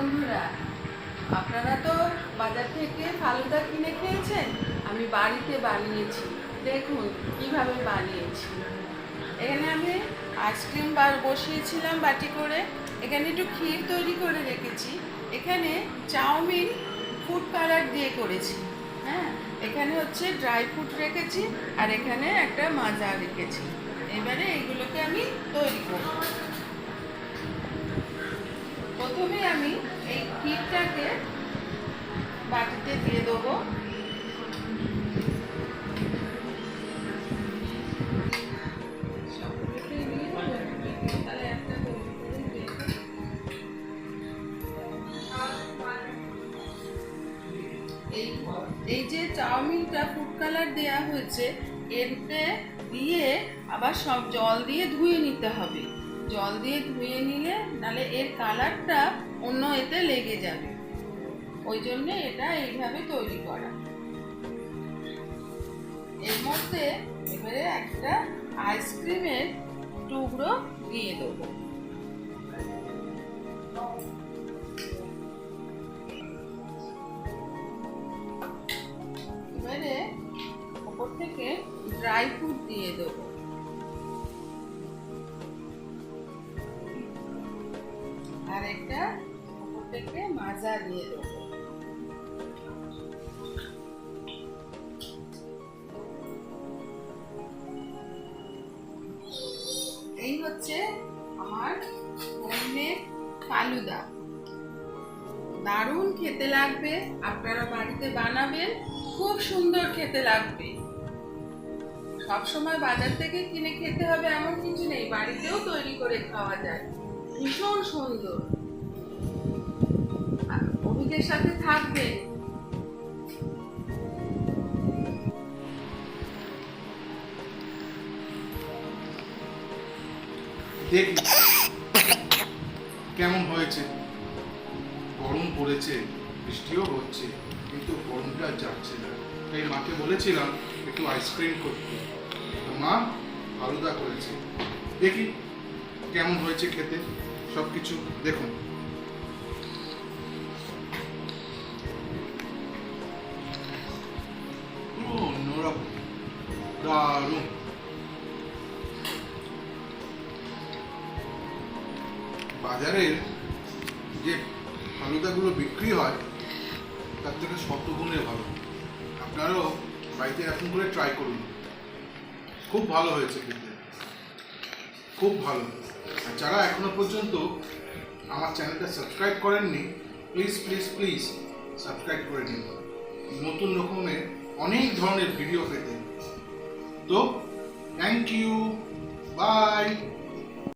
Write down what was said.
বন্ধুরা, আপনারা তো বাজার থেকে ফালুদা কিনে খেয়েছেন। আমি বাড়িতে বানিয়েছি, দেখুন কিভাবে বানিয়েছি। এখানে আমি আইসক্রিম বসিয়েছিলাম বাটি করে। এখানে একটু ক্ষীর তৈরি করে রেখেছি। এখানে চাউমিন ফুড কালার দিয়ে করেছি। হ্যাঁ, এখানে হচ্ছে ড্রাই ফ্রুট রেখেছি, আর এখানে একটা মাজা রেখেছি। এবারে এইগুলোকে আমি তৈরি করব। প্রথমে আমি এই ক্ষীরটাকে বাটিতে দিয়ে দেবো। এই যে চাউমিনটা ফুড কালার দেওয়া হয়েছে, এতে দিয়ে আবার সব জল দিয়ে ধুয়ে নিতে হবে। জল দিয়ে ধুয়ে নিলে নাহলে এর কালারটা অন্য এতে লেগে যাবে। ওই জন্য এটা এইভাবে তৈরি করা। এর মধ্যে এবারে একটা আইসক্রিমের টুকরো দিয়ে দেবো। এবারে ওপর থেকে ড্রাই ফ্রুট দিয়ে দেবো। আর একটা ওপর থেকে মাজা দিয়ে দেবো। এই হচ্ছে আমার হোমমেড ফালুদা। দারুণ খেতে লাগবে, আপনারা বাড়িতে বানাবেন, খুব সুন্দর খেতে লাগবে। সবসময় বাজার থেকে কিনে খেতে হবে এমন কিছু নেই, বাড়িতেও তৈরি করে খাওয়া যায়। ভীষণ সুন্দর, অভিদের সাথে থাকবে। দেখি কেমন হয়েছে। গরম পড়েছে, বৃষ্টিও হচ্ছে, কিন্তু গরমটা যাচ্ছে না। তাই মাকে বলেছিলাম একটু আইসক্রিম করতে, তো মা ফালুদা করেছে। দেখি কেমন হয়েছে খেতে সব কিছু। দেখুন, অন্যরকম, দারুণ। বাজারের যে ফালুদাগুলো বিক্রি হয় তার থেকে শত গুণে ভালো। আপনারাও বাড়িতে এরকম করে ট্রাই করুন, খুব ভালো হয়েছে খেতে, খুব ভালো। আর যারা এখনো পর্যন্ত আমার চ্যানেলটা সাবস্ক্রাইব করেননি, প্লিজ প্লিজ প্লিজ সাবস্ক্রাইব করে নিন নতুন রকমের অনেক ধরনের ভিডিও পেতে। তো থ্যাংক ইউ, বাই।